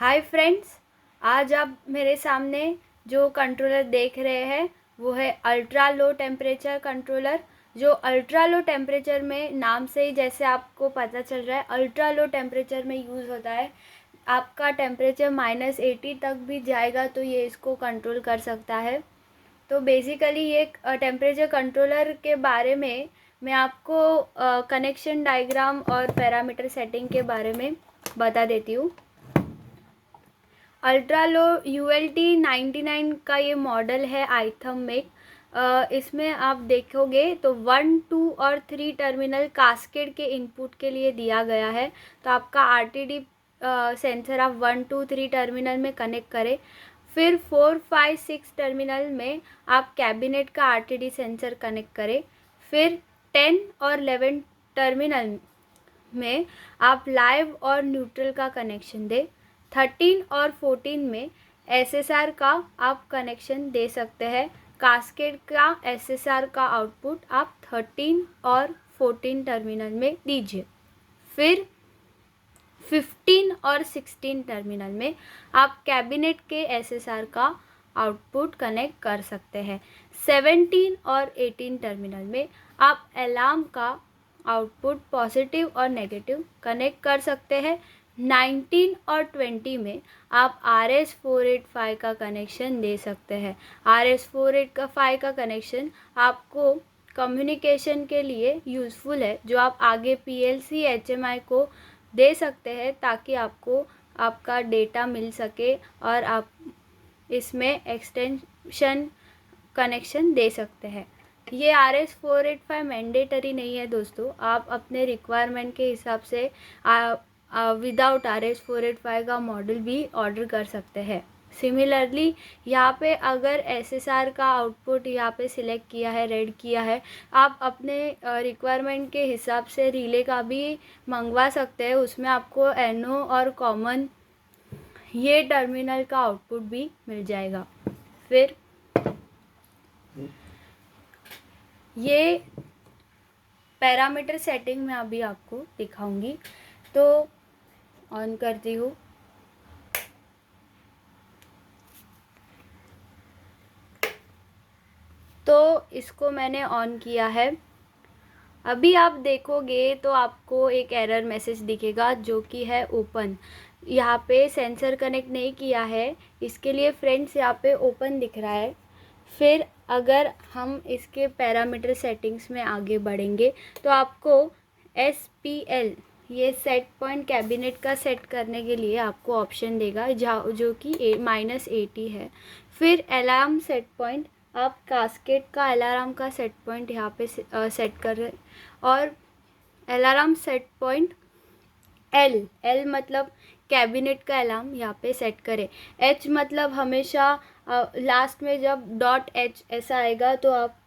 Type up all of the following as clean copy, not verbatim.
Hi friends, आज आप मेरे सामने जो कंट्रोलर देख रहे हैं वो है अल्ट्रा लो टेम्परेचर कंट्रोलर। जो अल्ट्रा लो टेम्परेचर में नाम से ही जैसे आपको पता चल रहा है अल्ट्रा लो टेम्परेचर में यूज़ होता है। आपका टेम्परेचर -80 तक भी जाएगा तो ये इसको कंट्रोल कर सकता है। तो बेसिकली ये टेम्परेचर कंट्रोलर के बारे में मैं आपको कनेक्शन डायग्राम और पैरामीटर सेटिंग के बारे में बता देती हूँ। अल्ट्रा लो ULT99 का ये मॉडल है आइथम में। इसमें आप देखोगे तो 1, 2 और 3 टर्मिनल कास्केड के इनपुट के लिए दिया गया है। तो आपका RTD सेंसर आप 1, 2, 3 टर्मिनल में कनेक्ट करें। फिर 4, 5, 6 टर्मिनल में आप कैबिनेट का RTD सेंसर कनेक्ट करें। फिर 10 और 11 टर्मिनल में आप लाइव और न्यूट्रल का कनेक्शन दें। 13 और 14 में SSR का आप कनेक्शन दे सकते हैं। कास्केड का SSR का आउटपुट आप 13 और 14 टर्मिनल में दीजिए। फिर 15 और 16 टर्मिनल में आप कैबिनेट के SSR का आउटपुट कनेक्ट कर सकते हैं। 17 और 18 टर्मिनल में आप अलार्म का आउटपुट पॉजिटिव और नेगेटिव कनेक्ट कर सकते हैं। 19 और 20 में आप RS485 का कनेक्शन दे सकते हैं। RS485 का कनेक्शन आपको कम्युनिकेशन के लिए यूज़फुल है, जो आप आगे PLC HMI को दे सकते हैं ताकि आपको आपका डेटा मिल सके और आप इसमें एक्सटेंशन कनेक्शन दे सकते हैं। ये RS485 मैंडेटरी नहीं है दोस्तों, आप अपने रिक्वायरमेंट के हिसाब से विदाउट RS485 का मॉडल भी ऑर्डर कर सकते हैं। सिमिलरली यहाँ पे अगर SSR का आउटपुट यहाँ पे सिलेक्ट किया है, रेड किया है, आप अपने रिक्वायरमेंट के हिसाब से रिले का भी मंगवा सकते हैं। उसमें आपको NO और कॉमन ये टर्मिनल का आउटपुट भी मिल जाएगा। फिर ये पैरामीटर सेटिंग मैं अभी आपको दिखाऊंगी, तो ऑन करती हूँ। तो इसको मैंने ऑन किया है। अभी आप देखोगे तो आपको एक एरर मैसेज दिखेगा जो कि है ओपन। यहाँ पे सेंसर कनेक्ट नहीं किया है, इसके लिए फ्रेंड्स यहाँ पे ओपन दिख रहा है। फिर अगर हम इसके पैरामीटर सेटिंग्स में आगे बढ़ेंगे तो आपको SPL ये सेट पॉइंट कैबिनेट का सेट करने के लिए आपको ऑप्शन देगा जो कि -80 है। फिर अलार्म सेट पॉइंट, आप कास्केड का अलार्म का सेट पॉइंट यहाँ पे सेट कर रहे, और अलार्म सेट पॉइंट L मतलब कैबिनेट का अलार्म यहाँ पे सेट करें। H मतलब हमेशा लास्ट में जब .H ऐसा आएगा तो आप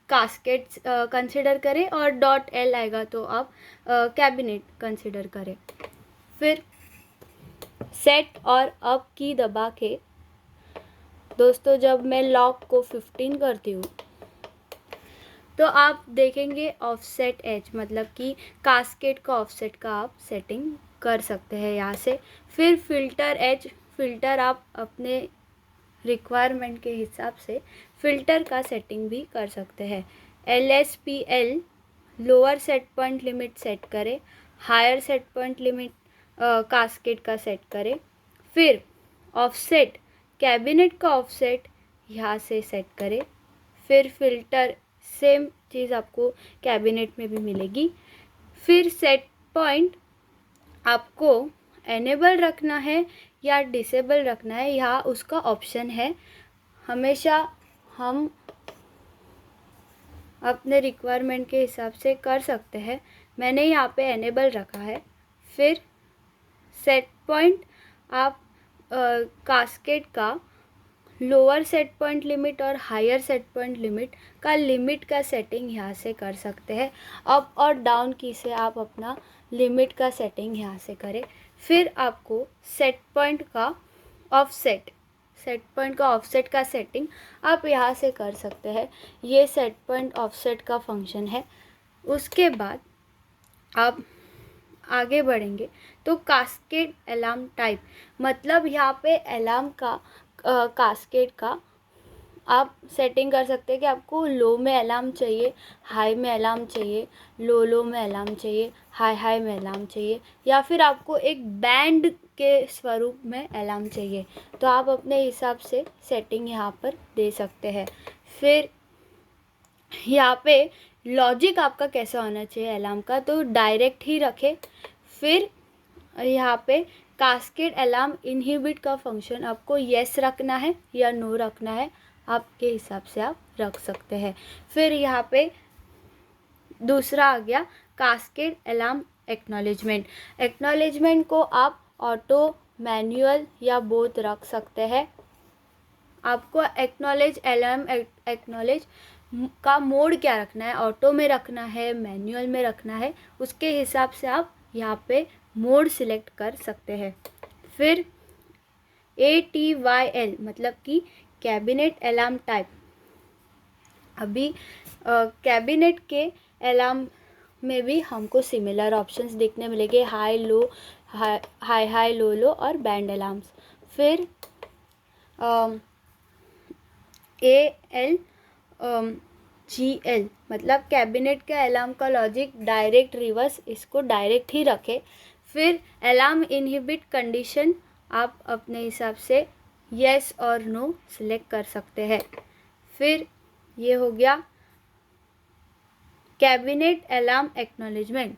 कास्केट कंसिडर करें, और .L आएगा तो आप कैबिनेट कंसिडर करें। फिर सेट और अप की दबा के दोस्तों जब मैं लॉक को 15 करती हूँ तो आप देखेंगे ऑफसेट एज मतलब कि कास्केड का ऑफसेट का आप सेटिंग कर सकते हैं यहाँ से। फिर फिल्टर एज, फिल्टर आप अपने रिक्वायरमेंट के हिसाब से फ़िल्टर का सेटिंग भी कर सकते हैं। LSPL lower set point limit set करें, higher set point limit cascade का सेट करें। फिर ऑफसेट कैबिनेट का ऑफसेट यहाँ से सेट करें। फिर फ़िल्टर सेम चीज़ आपको कैबिनेट में भी मिलेगी। फिर सेट पॉइंट आपको एनेबल रखना है या डिसेबल रखना है, यहाँ उसका ऑप्शन है। हमेशा हम अपने रिक्वायरमेंट के हिसाब से कर सकते हैं। मैंने यहाँ पे एनेबल रखा है। फिर सेट पॉइंट आप कास्केड का लोअर सेट पॉइंट लिमिट और हायर सेट पॉइंट लिमिट का सेटिंग यहाँ से कर सकते हैं। अप और डाउन की से आप अपना लिमिट का सेटिंग यहाँ से करें। फिर आपको सेट पॉइंट का ऑफसेट का सेटिंग आप यहाँ से कर सकते हैं। ये सेट पॉइंट ऑफसेट का फंक्शन है। उसके बाद आप आगे बढ़ेंगे तो कास्केड अलार्म टाइप, मतलब यहाँ पे अलार्म का कास्केड का आप सेटिंग कर सकते हैं कि आपको लो में अलार्म चाहिए, हाई में अलार्म चाहिए, लो में अलार्म चाहिए, हाई में अलार्म चाहिए, या फिर आपको एक बैंड के स्वरूप में अलार्म चाहिए। तो आप अपने हिसाब से सेटिंग यहाँ पर दे सकते हैं। फिर यहाँ पे लॉजिक आपका कैसा होना चाहिए अलार्म का, तो डायरेक्ट ही रखें। फिर यहाँ पे कास्केड अलार्म इनहिबिट का फंक्शन आपको येस रखना है या नो रखना है, आपके हिसाब से आप रख सकते हैं। फिर यहाँ पे दूसरा आ गया कास्केड अलार्म एक्नॉलेजमेंट। एक्नॉलेजमेंट को आप ऑटो, मैनुअल या बोथ रख सकते हैं। आपको एक्नॉलेज अलार्म एक्नॉलेज का मोड क्या रखना है, ऑटो में रखना है, मैनुअल में रखना है, उसके हिसाब से आप यहाँ पे मोड सिलेक्ट कर सकते हैं। फिर ATYL मतलब कि कैबिनेट अलार्म टाइप। अभी कैबिनेट के अलार्म में भी हमको सिमिलर ऑप्शंस देखने मिलेंगे, हाई लो, हाई लो और बैंड अलार्म्स। फिर AL GL मतलब कैबिनेट के अलार्म का लॉजिक डायरेक्ट रिवर्स, इसको डायरेक्ट ही रखें। फिर अलार्म इनहिबिट कंडीशन आप अपने हिसाब से येस और नो सिलेक्ट कर सकते हैं। फिर ये हो गया कैबिनेट अलार्म एक्नॉलेजमेंट।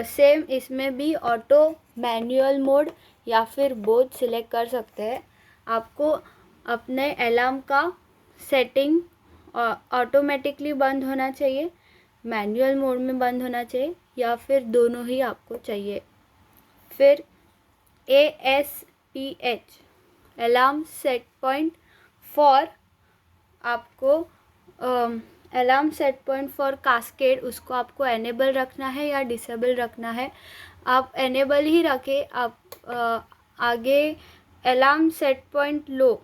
सेम इसमें भी ऑटो, मैनुअल मोड या फिर बोथ सिलेक्ट कर सकते हैं। आपको अपने अलार्म का सेटिंग ऑटोमेटिकली बंद होना चाहिए, मैनुअल मोड में बंद होना चाहिए, या फिर दोनों ही आपको चाहिए। फिर ASPH alarm set point for, आपको alarm set point for cascade, उसको आपको एनेबल रखना है या डिसेबल रखना है। आप एनेबल ही रखें। आप आगे alarm set point low,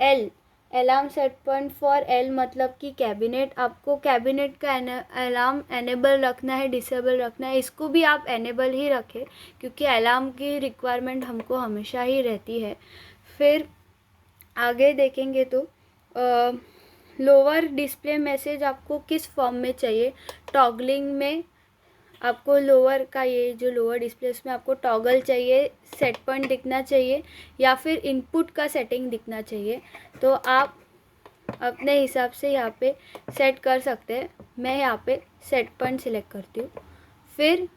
L alarm set point for L मतलब कि कैबिनेट, आपको कैबिनेट का अलार्म एनेबल रखना है, डिसेबल रखना है, इसको भी आप एनेबल ही रखें क्योंकि अलार्म की रिक्वायरमेंट हमको हमेशा ही रहती है। फिर आगे देखेंगे तो लोअर डिस्प्ले मैसेज आपको किस फॉर्म में चाहिए, टॉगलिंग में आपको लोअर का ये जो लोअर डिस्प्ले उसमें आपको टॉगल चाहिए, सेट पॉइंट दिखना चाहिए, या फिर इनपुट का सेटिंग दिखना चाहिए। तो आप अपने हिसाब से यहाँ पे सेट कर सकते हैं। मैं यहाँ पे सेट पॉइंट सिलेक्ट करती हूँ। फिर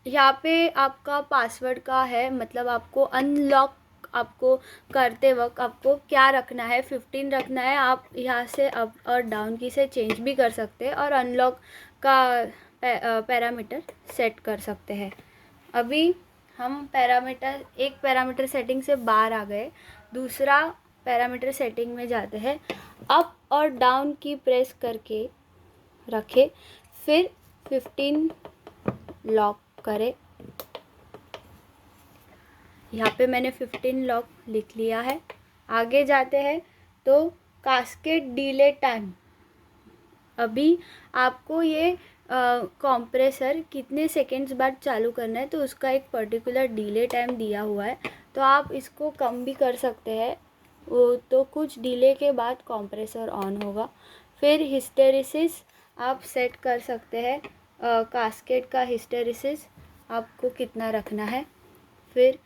यहाँ पे आपका पासवर्ड का है, मतलब आपको अनलॉक आपको करते वक्त आपको क्या रखना है, 15 रखना है। आप यहाँ से अप और डाउन की से चेंज भी कर सकते हैं और अनलॉक का पैरामीटर सेट कर सकते हैं। अभी हम एक पैरामीटर सेटिंग से बाहर आ गए, दूसरा पैरामीटर सेटिंग में जाते हैं। अप और डाउन की प्रेस करके रखें, फिर 15 लॉक करें। यहाँ पे मैंने 15 लॉक लिख लिया है। आगे जाते हैं तो कास्केड डिले टाइम। अभी आपको ये कंप्रेसर कितने सेकेंड्स बाद चालू करना है, तो उसका एक पर्टिकुलर डिले टाइम दिया हुआ है, तो आप इसको कम भी कर सकते हैं। वो तो कुछ डिले के बाद कंप्रेसर ऑन होगा। फिर हिस्टेरिसिस आप सेट कर सकते हैं, कास्केड का हिस्टेरिसिस आपको कितना रखना है। फिर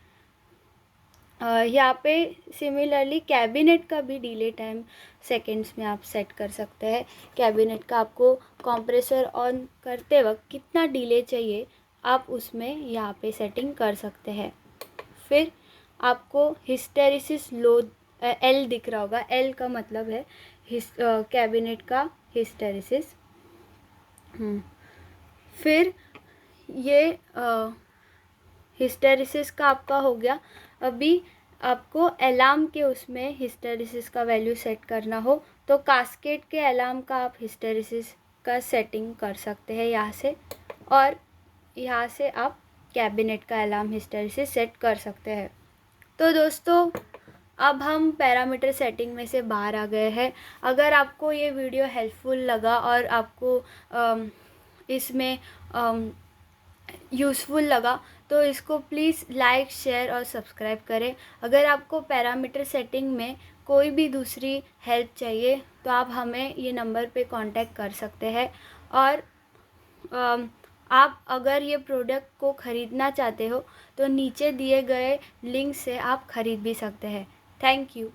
यहाँ पे सिमिलरली कैबिनेट का भी डिले टाइम सेकेंड्स में आप सेट कर सकते हैं। कैबिनेट का आपको कंप्रेसर ऑन करते वक्त कितना डिले चाहिए, आप उसमें यहाँ पे सेटिंग कर सकते हैं। फिर आपको हिस्टेरिसिस लो L दिख रहा होगा, L का मतलब है कैबिनेट का हिस्टेरिसिस। फिर ये हिस्टेरिसिस का आपका हो गया। अभी आपको अलार्म के उसमें हिस्टेरिसिस का वैल्यू सेट करना हो तो कास्केड के अलार्म का आप हिस्टेरिसिस का सेटिंग कर सकते हैं यहाँ से, और यहाँ से आप कैबिनेट का अलार्म हिस्टेरिसिस सेट कर सकते हैं। तो दोस्तों अब हम पैरामीटर सेटिंग में से बाहर आ गए हैं। अगर आपको ये वीडियो हेल्पफुल लगा और आपको इसमें यूज़फुल लगा तो इसको प्लीज़ लाइक, शेयर और सब्सक्राइब करें। अगर आपको पैरामीटर सेटिंग में कोई भी दूसरी हेल्प चाहिए तो आप हमें ये नंबर पे कांटेक्ट कर सकते हैं। और आप अगर ये प्रोडक्ट को ख़रीदना चाहते हो तो नीचे दिए गए लिंक से आप ख़रीद भी सकते हैं। Thank you.